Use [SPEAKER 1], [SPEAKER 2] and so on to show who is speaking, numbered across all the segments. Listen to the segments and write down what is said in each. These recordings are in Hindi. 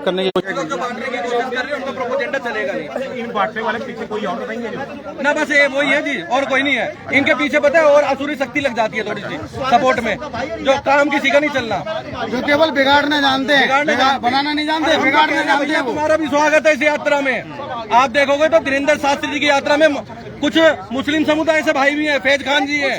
[SPEAKER 1] करने की
[SPEAKER 2] जो बांटने की कोशिश कर रहे हैं उनका प्रोपोगेंडा चलेगा नहीं।
[SPEAKER 3] इन बांटने वाले पीछे कोई और नहीं है
[SPEAKER 2] ना, बस ये वही है जी, और कोई नहीं है इनके पीछे। पता है, और असुरी शक्ति लग जाती है थोड़ी सी सपोर्ट में, जो काम किसी का नहीं चलना,
[SPEAKER 4] जो केवल बिगाड़ना जानते हैं, बनाना नहीं जानते, बिगाड़ना जानते हैं।
[SPEAKER 2] तुम्हारा भी स्वागत है इस यात्रा में। आप देखोगे तो धीरेन्द्र शास्त्री जी की यात्रा में कुछ मुस्लिम समुदाय से भाई भी हैं, फैज खान जी हैं,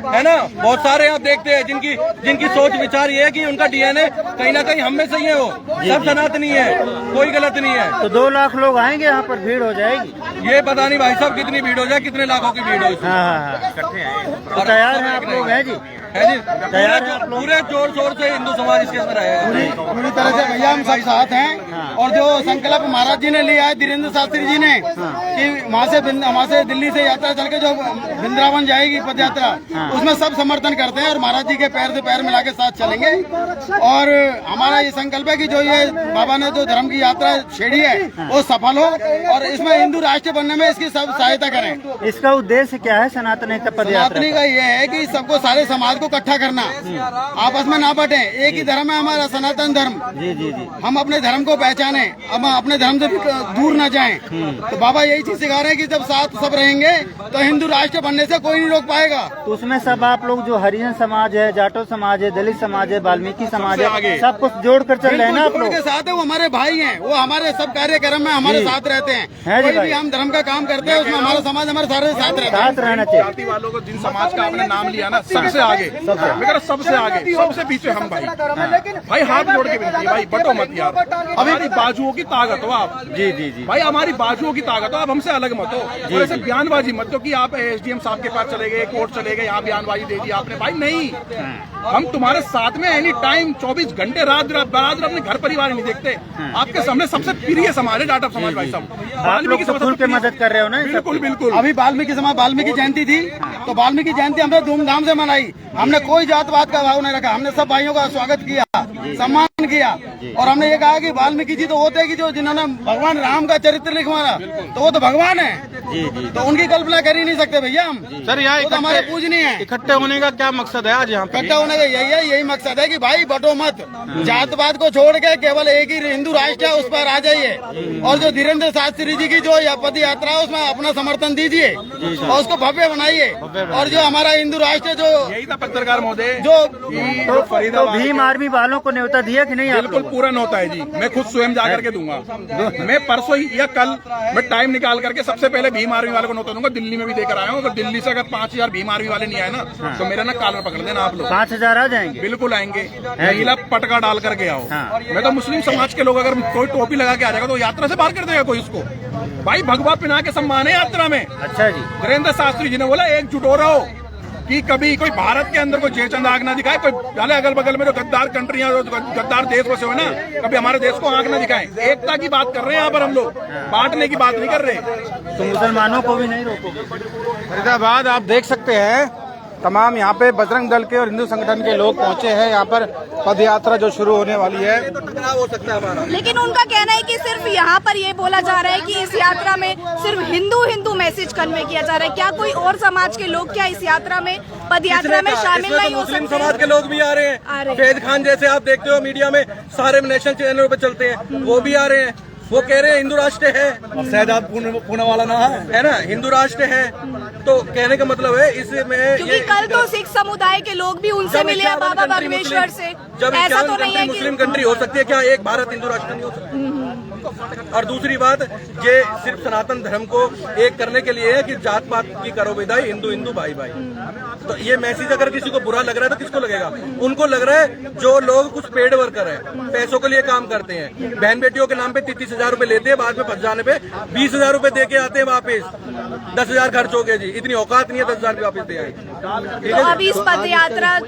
[SPEAKER 2] है ना, बहुत सारे आप देखते हैं जिनकी सोच विचार ये है कि उनका डीएनए कहीं ना कहीं हम में से ही है, वो सब सनातनी है, कोई गलत नहीं है।
[SPEAKER 1] तो 2 लाख लोग आएंगे यहाँ पर, भीड़ हो जाएगी।
[SPEAKER 2] ये पता नहीं भाई साहब कितनी भीड़ हो जाए, कितने लाखों की भीड़ हो।
[SPEAKER 1] तो तैयार है आप लोग? है जी,
[SPEAKER 2] है जी, पूरे जोर शोर से हिंदू समाज इसके अंदर आएगा
[SPEAKER 4] पूरी तरह से। भैया हम सब साथ हैं, और जो संकल्प महाराज जी ने लिया है, धीरेन्द्र शास्त्री जी ने, कि वहाँ से दिल्ली से यात्रा चल के जो वृंदावन जाएगी पद यात्रा, उसमें सब समर्थन करते हैं और महाराज जी के पैर से पैर मिला के साथ चलेंगे। और हमारा ये संकल्प है कि जो ये बाबा ने जो धर्म की यात्रा छेड़ी है वो सफल हो, और इसमें हिंदू राष्ट्र बनने में इसकी सब सहायता करें।
[SPEAKER 1] इसका उद्देश्य क्या है सनातनी का पद यात्रा?
[SPEAKER 4] सनातनी का ये है कि सबको, सारे समाज को इकट्ठा करना, आपस में ना बटे। एक ही धर्म है हमारा, सनातन धर्म।
[SPEAKER 1] जी जी जी।
[SPEAKER 4] हम अपने धर्म को पहचाने, हम अपने धर्म से दूर न जाएं। तो बाबा यही चीज सिखा रहे हैं कि जब साथ सब रहेंगे तो हिंदू राष्ट्र बनने से कोई नहीं रोक पाएगा।
[SPEAKER 1] तो उसमें सब आप लोग जो हरिजन समाज है, जाटो समाज है, दलित समाज है, वाल्मीकि समाज है, सब कुछ जोड़ कर चल रहे हैं ना आप लोग?
[SPEAKER 4] के साथ है, वो हमारे भाई हैं, वो हमारे सब कार्यक्रम में हमारे साथ रहते हैं। कोई भी हम धर्म का काम करते हैं उसमें हमारा समाज हमारे सारे साथ रहता है।
[SPEAKER 1] साथ रहना चाहिए।
[SPEAKER 3] जाति वालों को, जिन समाज का आपने नाम लिया ना, सबसे आगे, सबसे आगे, सबसे पीछे हम भाई हाथ जोड़ के विनती है, भाई बटो मत यार। हमारी बाजुओं की ताकत हो आप।
[SPEAKER 1] जी जी जी
[SPEAKER 3] भाई हमारी बाजुओं की ताकत हो, आप हमसे अलग मत हो। ऐसे बयानबाजी मत दो कि आप एसडीएम साहब के पास चले गए, कोर्ट चले गए, यहाँ बयानबाजी दे दी आपने। भाई नहीं, हम तुम्हारे साथ में एनी टाइम 24 घंटे रात अपने घर परिवार नहीं देखते। आपके सामने सबसे प्रिय समाज है जाटव समाज। भाई साहब
[SPEAKER 1] वाल्मीकि समाज की मदद कर रहे हो ना?
[SPEAKER 3] बिल्कुल बिल्कुल।
[SPEAKER 4] अभी वाल्मीकि समाज, वाल्मीकि जयंती थी, तो वाल्मीकि जयंती हमने धूमधाम से मनाई। हमने कोई जातवाद का भाव नहीं रखा, हमने सब भाइयों का स्वागत किया, सम्मान किया। और हमने ये कहा कि वाल्मीकि जी तो होते हैं कि जो जिन्होंने भगवान राम का चरित्र लिखवाया, तो वो तो भगवान है।
[SPEAKER 1] जी जी।
[SPEAKER 4] तो उनकी कल्पना कर ही नहीं सकते भैया हम।
[SPEAKER 2] सर यहाँ
[SPEAKER 4] तो हमारे पूजनीय है।
[SPEAKER 2] इकट्ठे होने का क्या मकसद है आज यहाँ पे?
[SPEAKER 4] इकट्ठा होने का यही मकसद है कि भाई बटो मत, जातवाद को छोड़ के केवल एक ही हिंदू राष्ट्र है, उस पर आ जाइए। और जो धीरेन्द्र शास्त्री जी की जो पद यात्रा है उसमें अपना समर्थन दीजिए और उसको भव्य बनाइए। और जो हमारा हिंदू राष्ट्र, जो
[SPEAKER 3] यही था पत्रकार महोदय,
[SPEAKER 4] जो
[SPEAKER 1] तो भीम आर्मी वालों को न्योता दिया कि नहीं?
[SPEAKER 3] बिल्कुल पूरा होता है जी, मैं खुद स्वयं जा करके दूंगा। मैं परसों ही या कल मैं टाइम निकाल करके सबसे पहले भीम आर्मी वालों को न्योता दूंगा। दिल्ली में भी देकर आया हूँ। अगर दिल्ली से अगर 5000 भीम आर्मी वाले नहीं आए ना, तो मेरा ना कॉलर पकड़ देना आप लोग।
[SPEAKER 1] 5000 आ जाएंगे?
[SPEAKER 3] बिल्कुल आएंगे। नीला पटका डाल करके आओ। मैं तो मुस्लिम समाज के लोग, अगर कोई टोपी लगा के आ जाएगा तो यात्रा से बाहर कर देगा कोई उसको। भाई भगवा पिना के सम्मान है यात्रा में।
[SPEAKER 1] अच्छा जी।
[SPEAKER 3] धीरेन्द्र शास्त्री जी ने बोला एकजुट हो रहो, कि कभी कोई भारत के अंदर कोई जयचंद आग ना दिखाए, कोई भले अगल बगल में जो गद्दार कंट्रियां, गद्दार देश बसे हुए ना, कभी हमारे देश को आग ना दिखाएं। एकता की बात कर रहे हैं यहाँ पर हम लोग, बांटने की बात नहीं कर रहे।
[SPEAKER 1] तो मुसलमानों को भी नहीं रोकोगे?
[SPEAKER 2] फरीदाबाद आप देख सकते हैं, तमाम यहाँ पे बजरंग दल के और हिंदू संगठन के लोग पहुंचे हैं। यहाँ पर पद यात्रा जो शुरू होने वाली है, तो टकराव हो सकता है हमारा।
[SPEAKER 5] लेकिन उनका कहना है कि सिर्फ यहाँ पर ये बोला जा रहा है कि इस यात्रा में सिर्फ हिंदू मैसेज कन्वे किया जा रहा है। क्या कोई और समाज के लोग क्या इस यात्रा में, पद यात्रा में शामिल नहीं हो सकते?
[SPEAKER 2] मुस्लिम समाज के लोग भी आ रहे हैं। फैज खान जैसे आप देखते हो मीडिया में सारे नेशनल चैनलों पे चलते हैं, वो भी आ रहे हैं। वो कह रहे हैं हिंदू राष्ट्र है,
[SPEAKER 4] शहजाद पूना वाला ना
[SPEAKER 2] है ना, हिंदू राष्ट्र है। तो कहने का मतलब है इसमें,
[SPEAKER 5] क्योंकि कल तो सिख समुदाय के लोग भी उनसे मिले हैं बाबा बागेश्वर से। ऐसा तो नहीं है कि
[SPEAKER 2] मुस्लिम कंट्री हो सकती है क्या? एक भारत हिंदू राष्ट्र नहीं हो सकता। और दूसरी बात, ये सिर्फ सनातन धर्म को एक करने के लिए है कि जात पात की करो विदाई, हिंदू हिंदू भाई भाई। तो ये मैसेज अगर किसी को बुरा लग रहा है तो किसको लगेगा? उनको लग रहा है जो लोग कुछ पेड वर्कर है, पैसों के लिए काम करते हैं, बहन बेटियों के नाम पे 33,000 रुपए लेते हैं, बाद में फंस जाने पे 20,000 रुपए दे के आते हैं वापस। 10,000 खर्च हो गए जी, इतनी औकात नहीं है 10,000 वापस दे आए।
[SPEAKER 5] तो अभी इस पद यात्रा,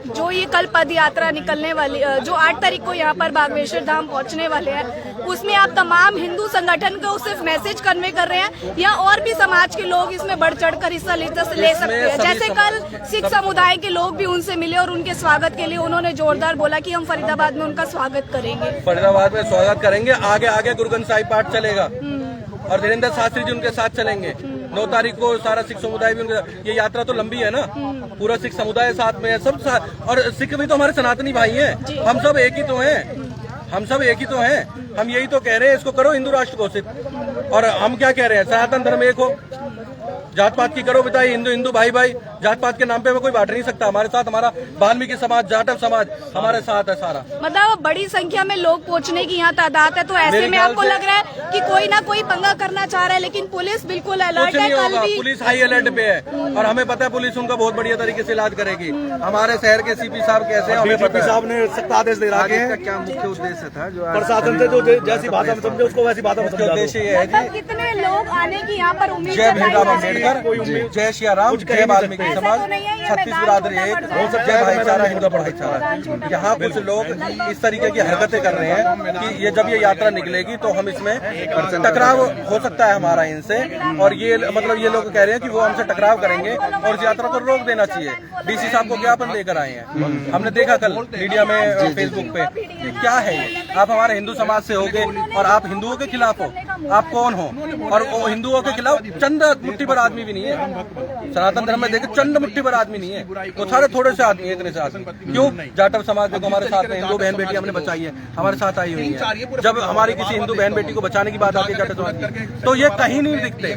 [SPEAKER 5] जो ये कल पद यात्रा निकलने वाली, जो 8 तारीख को यहाँ पर बागेश्वर धाम पहुँचने वाले हैं, उसमें आप तमाम हिंदू संगठन को सिर्फ मैसेज कन्वे कर रहे हैं या और भी समाज के लोग इसमें बढ़ चढ़ कर हिस्सा ले सकते हैं? जैसे कल सिख समुदाय के लोग भी उनसे मिले और उनके स्वागत के लिए उन्होंने जोरदार बोला कि हम फरीदाबाद में उनका स्वागत करेंगे।
[SPEAKER 2] फरीदाबाद में स्वागत करेंगे। आगे आगे गुरु ग्रंथ साहिब पाठ चलेगा और धीरेन्द्र शास्त्री जी उनके साथ चलेंगे। 9 तारीख को सारा सिख समुदाय भी उनके, ये यात्रा तो लंबी है ना, पूरा सिख समुदाय साथ में है, सब साथ। और सिख भी तो हमारे सनातनी भाई हैं, हम सब एक ही तो हैं। हम सब एक ही तो हैं। हम यही तो कह रहे हैं, इसको करो हिंदू राष्ट्र घोषित। और हम क्या कह रहे हैं, सनातन धर्म एक हो, जात पात की करो बताइए, हिंदू हिंदू भाई भाई, जात पात के नाम पे हमें कोई बांट नहीं सकता। हमारे साथ हमारा वाल्मीकि समाज, जाटव समाज हमारे साथ है सारा।
[SPEAKER 5] मतलब बड़ी संख्या में लोग पहुंचने की यहाँ तादाद है, तो ऐसे में आपको लग रहा है कि कोई ना कोई पंगा करना चाह रहा है, लेकिन पुलिस बिल्कुल अलर्ट है। कल भी
[SPEAKER 2] पुलिस हाई अलर्ट पे है और हमें पता है पुलिस उनका बहुत बढ़िया तरीके से इलाज करेगी। हमारे शहर के सीपी साहब कैसे हैं हमें पता है।
[SPEAKER 6] साहब ने सख्त आदेश दे रखा है।
[SPEAKER 2] क्या मुख्य उद्देश्य था जो
[SPEAKER 6] प्रशासन से जो जैसी भाषा में समझे उसको वैसी भाषा में समझा दो।
[SPEAKER 2] उद्देश्य ये है
[SPEAKER 5] मतलब कितने लोग आने की यहाँ पर उम्मीद
[SPEAKER 2] जय
[SPEAKER 5] जताई
[SPEAKER 2] भीमराव
[SPEAKER 5] जा रही है?
[SPEAKER 2] अम्बेडकर, जय श्री राम, जय वाल्मीकि समाज, छत्तीस बिरादरी एक, जय भाईचारा, हिंदू भाईचारा। यहाँ कुछ लोग इस तरीके की हरकतें कर रहे हैं कि ये जब ये यात्रा निकलेगी तो हम इसमें टकराव हो सकता है हमारा इनसे, और ये मतलब ये लोग कह रहे हैं कि वो हमसे टकराव करेंगे और इस यात्रा को रोक देना चाहिए। डीसी साहब को ज्ञापन देकर आए हैं, हमने देखा कल मीडिया में, फेसबुक पे। क्या है ये, आप हमारे हिंदू समाज से होगे और आप हिंदुओं के खिलाफ हो? आप कौन हो? और वो हिंदुओं के खिलाफ चंद मुट्ठी भर आदमी भी नहीं है। सनातन धर्म में देखे चंद मुट्ठी भर आदमी नहीं है, तो सारे थोड़े से आदमी है, इतने से आदमी क्यों? जाटव समाज देखो हमारे साथ में, हिंदू बहन बेटी हमने बचाई है, हमारे साथ आई हुई है। जब हमारी किसी हिंदू बहन बेटी को बचाने की बात आती है जाटव समाज की, तो ये कहीं नहीं दिखते,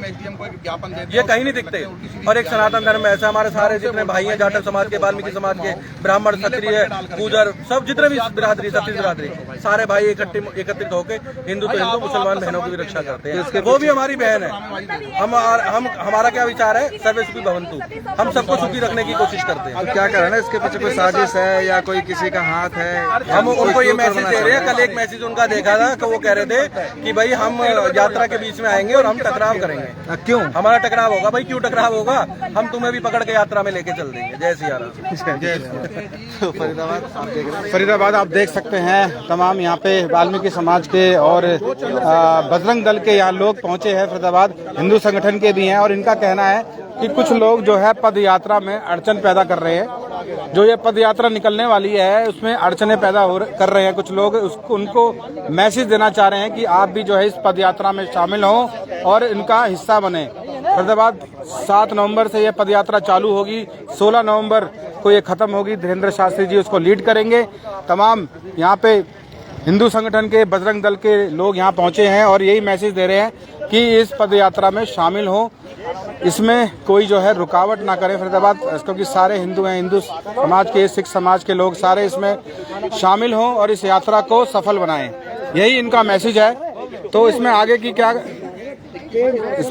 [SPEAKER 2] ये कहीं नहीं दिखते। और एक सनातन धर्म में ऐसा हमारे सारे जितने भाई हैं, जाटव समाज के, वाल्मीकि समाज के, ब्राह्मण, क्षत्रिय, गुजर, सब जितने भी बिरादरी, छत्तीस बिरादरी, सारे भाई एकत्रित होकर हिंदू तो हिंदू, मुसलमान बहनों की भी रक्षा करते हैं। वो भी हमारी बहन है। हम हमारा क्या विचार है, सर्वे सुखी भवन्तु, हम सबको सुखी रखने की कोशिश करते हैं।
[SPEAKER 7] तो क्या कर रहे हैं, इसके पीछे कोई साजिश है या कोई किसी का हाथ है?
[SPEAKER 2] हम उनको ये मैसेज दे रहे हैं। कल एक मैसेज उनका देखा था कि वो कह रहे थे कि भाई हम यात्रा के बीच में आएंगे और हम टकराव करेंगे।
[SPEAKER 7] क्यों
[SPEAKER 2] हमारा टकराव होगा? भाई क्यों टकराव होगा? हम तुम्हें भी पकड़ के यात्रा में लेके चल देंगे। जय सिया राम।
[SPEAKER 4] फरीदाबाद आप देख सकते हैं, तमाम यहाँ पे वाल्मीकि समाज के और बजरंग दल के यहाँ लोग पहुंचे हैं। फरीदाबाद हिंदू संगठन के भी हैं और इनका कहना है कि कुछ लोग जो है पद यात्रा में अड़चन पैदा कर रहे हैं। जो ये पद यात्रा निकलने वाली है उसमें अड़चने पैदा कर रहे हैं कुछ लोग। उनको मैसेज देना चाह रहे हैं कि आप भी जो है इस पद यात्रा में शामिल हों और इनका हिस्सा बने। फरीदाबाद 7 नवंबर से यह पद यात्रा चालू होगी, 16 नवंबर को ये खत्म होगी। धीरेन्द्र शास्त्री जी उसको लीड करेंगे। तमाम यहाँ पे हिंदू संगठन के, बजरंग दल के लोग यहाँ पहुंचे हैं और यही मैसेज दे रहे हैं कि इस पद यात्रा में शामिल हो, इसमें कोई जो है रुकावट ना करे फरीदाबाद, क्योंकि सारे हिंदू हैं, हिंदू समाज के, सिख समाज के लोग सारे इसमें शामिल हों और इस यात्रा को सफल बनाएं। यही इनका मैसेज है। तो इसमें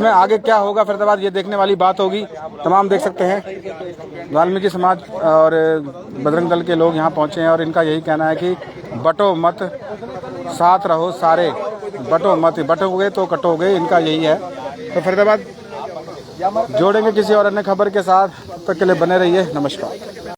[SPEAKER 4] आगे क्या होगा फरीदाबाद, ये देखने वाली बात होगी। तमाम देख सकते हैं वाल्मीकि समाज और बजरंग दल के लोग यहाँ पहुँचे हैं और इनका यही कहना है कि बटो मत, साथ रहो सारे, बटो मत, बटोगे तो कटोगे, इनका यही है। तो फरीदाबाद जोड़ेंगे किसी और अन्य खबर के साथ, तब तक के लिए बने रहिए। नमस्कार।